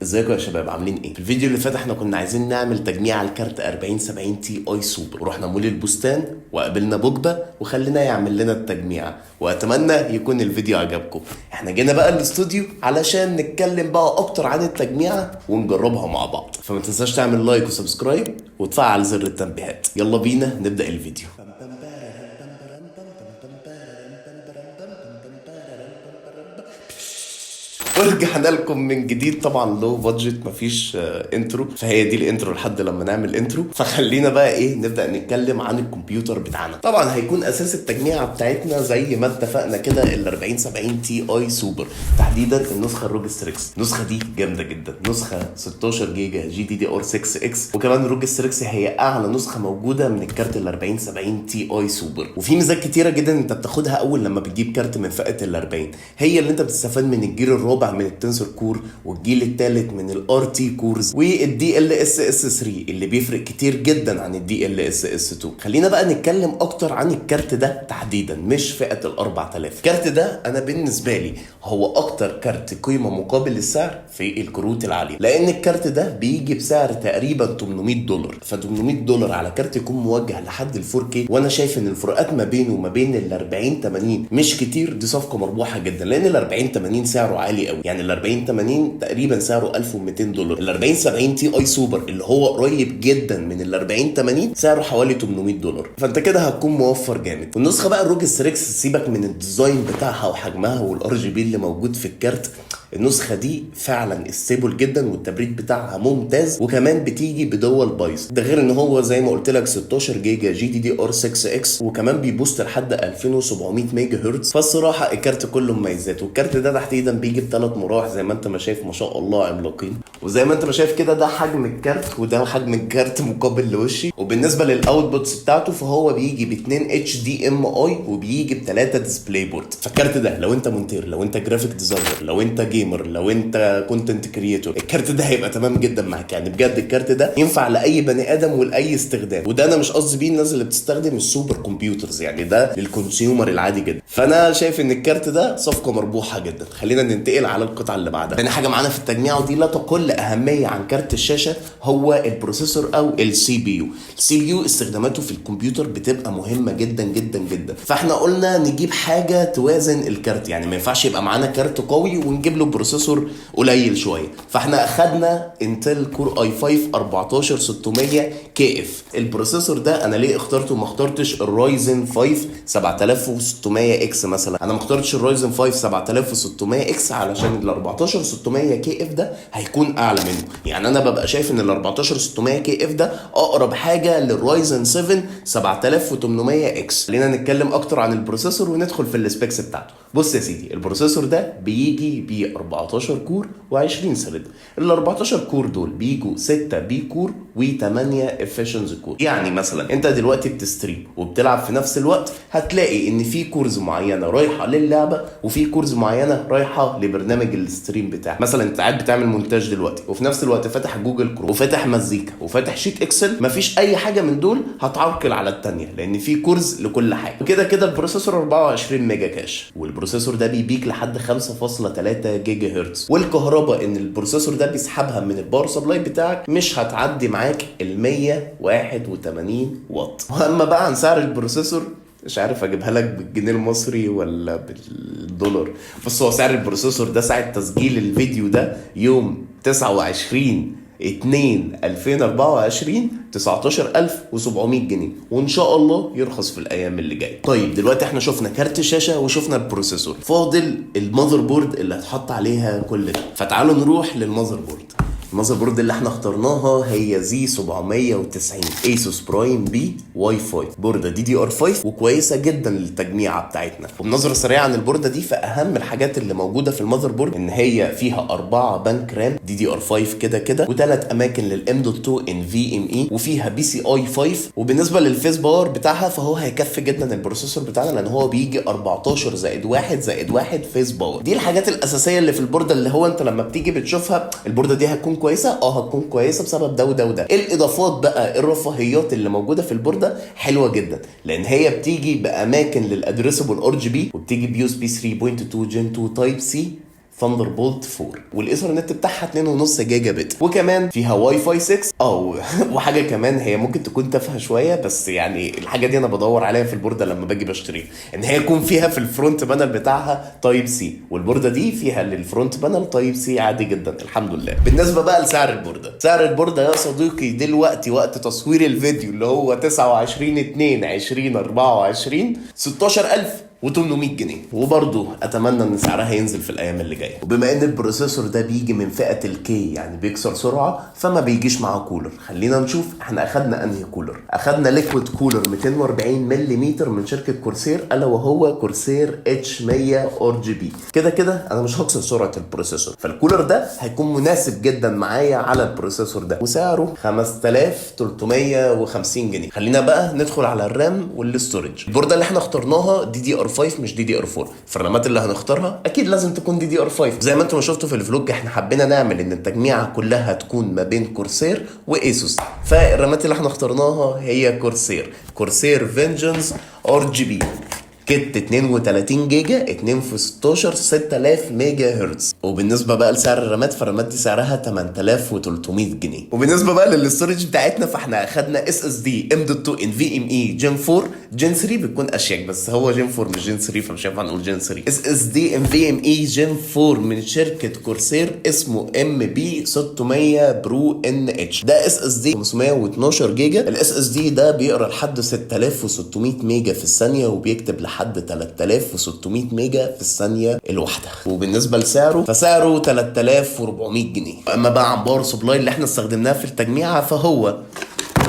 ازيكم يا شباب، عاملين ايه؟ في الفيديو اللي فات احنا كنا عايزين نعمل تجميع على الكارت 4070 تي اي سوبر، ورحنا مول البستان وقابلنا بوجبا وخلينا يعمل لنا التجميع، واتمنى يكون الفيديو عجبكم. احنا جينا بقى الاستوديو علشان نتكلم بقى اكتر عن التجميع ونجربها مع بعض، فما تنساش تعمل لايك وسبسكرايب وتفعل زر التنبيهات. يلا بينا نبدأ الفيديو. ورجعنا لكم من جديد. طبعا لو بادجت، مفيش انترو، فهي دي الانترو لحد لما نعمل انترو. فخلينا بقى ايه، نبدا نتكلم عن الكمبيوتر بتاعنا. طبعا هيكون اساس التجميعه بتاعتنا زي ما اتفقنا كده ال 4070 تي اي سوبر، تحديدا النسخه الروج ستريكس. النسخه دي جامده جدا، نسخه 16 جيجا جي دي دي ار 6 اكس، وكمان الروج ستريكس هي اعلى نسخه موجوده من الكارت ال 4070 تي اي سوبر. وفي ميزات كتيره جدا انت بتاخدها اول لما بتجيب كارت من فئه ال 40، هي اللي انت بتستفاد من الجيل الرابع من التنسور كور، والجيل الثالث من الار تي كورز، والدي ال اس اس 3 اللي بيفرق كتير جدا عن الدي ال اس اس 2. خلينا بقى نتكلم اكتر عن الكارت ده تحديدا، مش فئه ال 4000. الكارت ده انا بالنسبه لي هو اكتر كارت قيمه مقابل السعر في الكروت العاليه، لان الكارت ده بيجي بسعر تقريبا $800. ف $800 على كارت يكون موجه لحد ال 4K، وانا شايف ان الفروقات ما بينه وما بين ال 4080 مش كتير. دي صفقه مربوحه جدا، لان ال 4080 سعره عالي قوي، يعني ال 4080 تقريبا سعره $1200. ال 4070 تي اي سوبر اللي هو قريب جدا من ال 4080 سعره حوالي $800، فانت كده هتكون موفر جامد. والنسخه بقى الروج ستريكس، سيبك من الديزاين بتاعها وحجمها والار جي بي اللي موجود في الكارت، النسخه دي فعلا استيبل جدا والتبريد بتاعها ممتاز، وكمان بتيجي بدول بايظ. ده غير ان هو زي ما قلت لك 16 جيجا جي دي دي ار 6 اكس، وكمان بيبوست لحد 2700 ميجا هرتز. فالصراحه الكارت كله مميزات، والكارت ده تحديدا بيجي بثلاث مراوح زي ما انت ما شايف، ما شاء الله عملاقين. وزي ما انت ما شايف كده، ده حجم الكارت وده حجم الكارت مقابل لوشي. وبالنسبه للاوتبوتس بتاعته فهو بيجي ب 2 اتش دي ام اي وبيجي بثلاثه ديسبلاي بورد. فالكارت ده لو انت مونتير، لو انت جرافيك ديزاينر، لو انت جيمر، لو انت كونتنت كريتور، الكارت ده هيبقى تمام جدا معاك. يعني بجد الكارت ده ينفع لاي بني ادم ولاي استخدام، وده انا مش قصدي بيه الناس اللي بتستخدم السوبر كمبيوترز، يعني ده للكونسيومر العادي جدا. فانا شايف ان الكارت ده صفقه مربوحه جدا. خلينا ننتقل على القطعه اللي بعدها. تاني حاجه معانا في التجميع، ودي لا تقل اهميه عن كارت الشاشه، هو البروسيسور او السي بي يو. السي بي يو استخداماته في الكمبيوتر بتبقى مهمه جدا جدا جدا، فاحنا قلنا نجيب حاجه توازن الكارت. يعني ما ينفعش يبقى معانا كارت قوي ونجيب له بروسيسور قليل شويه. فاحنا اخدنا انتل كور اي 5 14600 كي اف. البروسيسور ده انا ليه اخترته؟ ما اخترتش الرايزن 5 7600 اكس مثلا. انا ما اخترتش الرايزن 5 7600 اكس علشان ال 14600 كي اف ده هيكون اعلى منه. يعني انا ببقى شايف ان ال 14600 كي اف ده اقرب حاجه للرايزن 7 7800 اكس. خلينا نتكلم اكتر عن البروسيسور وندخل في السبيكس بتاعته. بص يا سيدي، البروسيسور ده بيجي ب 14 كور و20 ثريد. ال 14 كور دول بيجوا 6 بي كور و8 افيشنز كور. يعني مثلا انت دلوقتي بتستريم وبتلعب في نفس الوقت، هتلاقي ان في كورز معينه رايحه للعبه وفي كورز معينه رايحه لبرنامج الستريم بتاعك. مثلا انت قاعد بتعمل مونتاج دلوقتي وفي نفس الوقت فاتح جوجل كروم وفاتح مزيكا وفاتح شيت اكسل، مفيش اي حاجه من دول هتعرقل على الثانيه، لان في كورز لكل حاجه. وكده كده البروسيسور 24 ميجا كاش، والبروسيسور ده بيبيك لحد 5.3 جيجا هرتز. والكهرباء ان البروسيسور ده بيسحبها من الباور سبلاي بتاعك مش هتعدي معاك ال 181 واط. واما بقى عن سعر البروسيسور، مش عارف اجيبها لك بالجنيه المصري ولا بالدولار، بس هو سعر البروسيسور ده ساعة تسجيل الفيديو ده يوم 29/2/2024 19700 جنيه، وان شاء الله يرخص في الايام اللي جايه. طيب دلوقتي احنا شفنا كارت الشاشه وشفنا البروسيسور، فاضل المذر بورد اللي هتحط عليها كل ده. فتعالوا نروح للمذر بورد. المذر بورد اللي احنا اخترناها هي زي 790 ايسوس برايم بي واي فاي، بورده دي دي ار 5 وكويسه جدا للتجميعه بتاعتنا. وبنظره سريعه عن البورده دي، فاهم الحاجات اللي موجوده في المذر بورد ان هي فيها 4 بنك رام دي دي ار 5 كده كده، و3 اماكن للام دوت 2 ان في ام اي، وفيها بي سي اي 5. وبالنسبه للفيس باور بتاعها فهو هيكفي جدا البروسيسور بتاعنا، لان هو بيجي 14+1+1 فيس باور. دي الحاجات الاساسيه اللي في البورده، اللي هو انت لما بتيجي بتشوفها البورده دي هتكون كويسه، هتكون كويسه بسبب ده وده وده. الاضافات بقى، الرفاهيات اللي موجوده في البورده حلوه جدا، لان هي بتيجي باماكن للادريسبل ار جي بي، وبتيجي بيو اس بي 3.2 جن 2 تايب سي ثاندربولت 4، والايثرنت بتاعها 2.5 جيجا بت، وكمان فيها واي فاي 6 وحاجه كمان هي ممكن تكون تافهه شويه، بس يعني الحاجه دي انا بدور عليها في البورده لما باجي بشتريها، ان هي يكون فيها في الفرونت بانل بتاعها تايب سي، والبورده دي فيها للفرونت بانل تايب سي عادي جدا الحمد لله. بالنسبه بقى لسعر البورده، سعر البورده يا صديقي دلوقتي وقت تصوير الفيديو اللي هو 29/2/2024 16,800 جنيه، وبرضه اتمنى ان سعرها ينزل في الايام اللي جايه. وبما ان البروسيسور ده بيجي من فئه الكي يعني بيكسر سرعه، فما بيجيش معاه كولر. خلينا نشوف احنا اخدنا انهي كولر. اخدنا ليكويد كولر 240 ملم من شركه كورسير، الا وهو كورسير H100 RGB. كده كده انا مش هكسر سرعه البروسيسور، فالكولر ده هيكون مناسب جدا معايا على البروسيسور ده، وسعره 5350 جنيه. خلينا بقى ندخل على الرام والستورج. البورده اللي احنا اخترناها DDR5 مش DDR4، فالرامات اللي هنختارها اكيد لازم تكون DDR5. زي ما انتم شفتوا في الفلوج احنا حبينا نعمل ان التجميعه كلها تكون ما بين كورسير وايسوس، فالرامات اللي احنا اخترناها هي كورسير فينجنس RGB كت 32 جيجا 2 في 16 6000 ميجا هرتز. وبالنسبه بقى لسعر الرامات، فالرامات دي سعرها 8300 جنيه. وبالنسبه بقى للاستورج بتاعتنا، فاحنا اخدنا SSD M.2 NVMe Gen 4 Gen 3 بتكون اشيك، بس هو Gen 4 مش Gen 3 فمش هينفع نقول Gen 3. SSD NVMe Gen 4 من شركه كورسير اسمه MB600 برو NH. ده SSD 512 جيجا. ال SSD ده بيقرا لحد 6600 ميجا في الثانيه، وبيكتب لحد 3600 ميجا في الثانيه الواحده. وبالنسبه لسعره فسعره 3400 جنيه. اما بقى عن باور سبلاي اللي احنا استخدمناه في التجميعه، فهو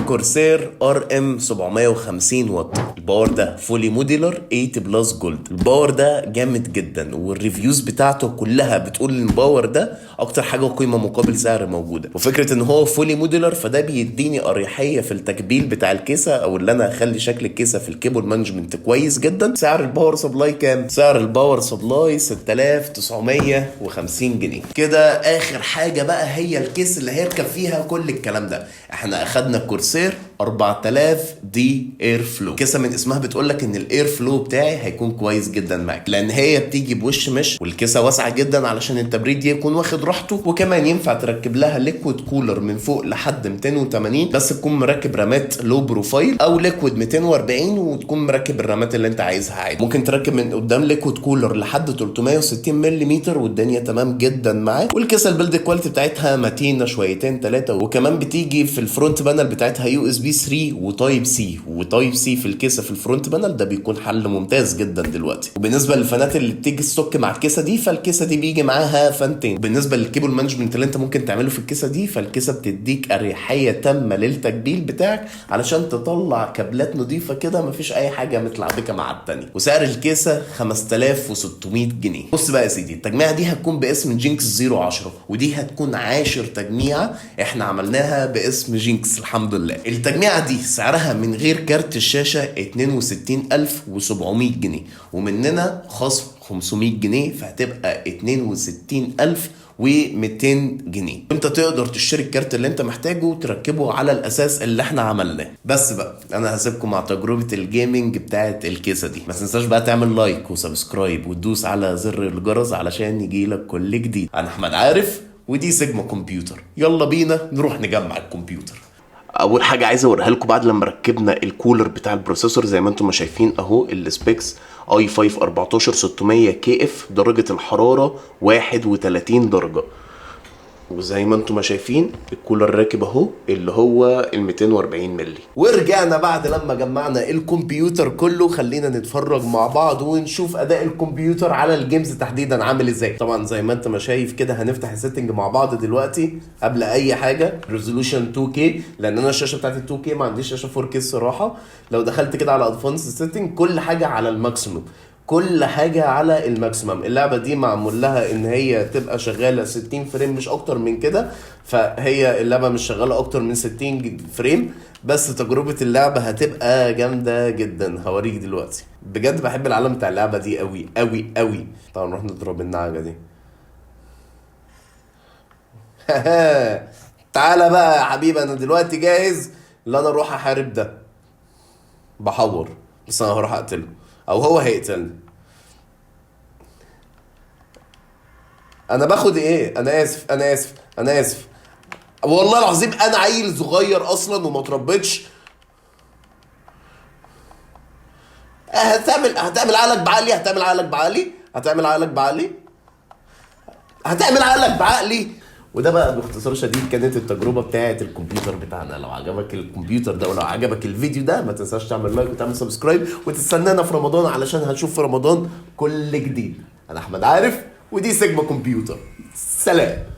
كورسير RM 750 واط. الباور ده فولي موديلر 8 بلس جولد. الباور ده جامد جدا، والريفيوز بتاعته كلها بتقول ان الباور ده اكتر حاجه قيمه مقابل سعر موجوده. وفكره ان هو فولي موديلر فده بيديني اريحيه في التكبيل بتاع الكيسه، او اللي انا اخلي شكل الكيسه في الكيبل مانجمنت كويس جدا. سعر الباور سبلاي كام؟ سعر الباور سبلاي 6950 جنيه. كده اخر حاجه بقى هي الكيس اللي هيركب فيها كل الكلام ده. احنا اخدنا كورسير 4000 دي اير فلو. كيسه من اسمها بتقول لك ان الاير فلو بتاعي هيكون كويس جدا معاك، لان هي بتيجي بوش مش، والكيسه واسعه جدا علشان التبريد يكون واخد راحته. وكمان ينفع تركب لها ليكويد كولر من فوق لحد 280، بس تكون مركب رامات لو بروفايل، او ليكويد 240 وتكون مركب الرامات اللي انت عايزها عادي. ممكن تركب من قدام ليكويد كولر لحد 360 ملم والدنيا تمام جدا معاك. والكيسه البيلد كواليتي بتاعتها متينه شويتين ثلاثه، وكمان بتيجي في الفرونت بانل بتاعتها USB 3 وتايب سي. وتايب سي في الكيسه في الفرونت بانل ده بيكون حل ممتاز جدا دلوقتي. وبالنسبه للفانات اللي بتيجي ستوك مع الكيسه دي، فالكيسه دي بيجي معاها فانتين. بالنسبه للكيبل مانجمنت اللي انت ممكن تعمله في الكيسه دي، فالكيسه بتديك اريحيه تامه للتكبيل بتاعك علشان تطلع كابلات نظيفه كده مفيش اي حاجه متلعبكه مع التانيه. وسعر الكيسه 5600 جنيه. بص بقى يا سيدي، التجميعه دي هتكون باسم جينكس 010، ودي هتكون 10 تجميعه احنا عملناها باسم جينكس الحمد لله. التجميعه دي سعرها من غير كارت الشاشه 62700 جنيه، ومننا خصم 500 جنيه، فهتبقى 62200 جنيه. انت تقدر تشتري الكارت اللي انت محتاجه وتركبه على الاساس اللي احنا عملناه. بس بقى انا هسيبكم مع تجربه الجيمنج بتاعه الكيسه دي. ما تنساش بقى تعمل لايك وسبسكرايب وتدوس على زر الجرس علشان يجيلك كل جديد. انا احمد عارف، ودي سيجما كمبيوتر. يلا بينا نروح نجمع الكمبيوتر. اول حاجه عايز اوريها لكم بعد لما ركبنا الكولر بتاع البروسيسور، زي ما انتم ما شايفين اهو السبيكس i5 14600 KF، درجه الحراره 31 درجه. وزي ما انتم ما شايفين الكولر راكب اهو اللي هو ال 240 مللي. ورجعنا بعد لما جمعنا الكمبيوتر كله. خلينا نتفرج مع بعض ونشوف اداء الكمبيوتر على الجيمز تحديدا عامل ازاي. طبعا زي ما انت ما شايف كده هنفتح السيتنج مع بعض دلوقتي. قبل اي حاجه ريزولوشن 2K، لان انا الشاشه بتاعتي 2K ما عنديش شاشه 4K الصراحه. لو دخلت كده على ادفانس سيتنج كل حاجه على الماكسيموم، كل حاجة على الماكسيمم. اللعبة دي معمول لها ان هي تبقى شغالة 60 فريم مش اكتر من كده، فهي اللعبة مش شغالة اكتر من 60 فريم، بس تجربة اللعبة هتبقى جامدة جدا. هوريك دلوقتي. بجد بحب العالم بتاع اللعبة دي قوي قوي قوي. طبعا نروح نضرب النعجة دي. تعالى بقى يا حبيبي، انا دلوقتي جاهز ان انا اروح احارب ده. بحور بس انا هروح اقتله او هو هيقتلني. انا باخد ايه؟ انا اسف انا اسف انا اسف. والله العظيم انا عيل صغير اصلا وما اتربيتش. هتعمل عقلك بعقلي، هتعمل عقلك بعقلي، هتعمل عقلك بعقلي، هتعمل عقلك بعقلي. وده بقى باختصار شديد كانت التجربه بتاعه الكمبيوتر بتاعنا. لو عجبك الكمبيوتر ده ولو عجبك الفيديو ده ما تنساش تعمل لايك وتعمل سبسكرايب وتستنانا في رمضان علشان هنشوف في رمضان كل جديد. انا احمد عارف ودي سيجما كمبيوتر. سلام.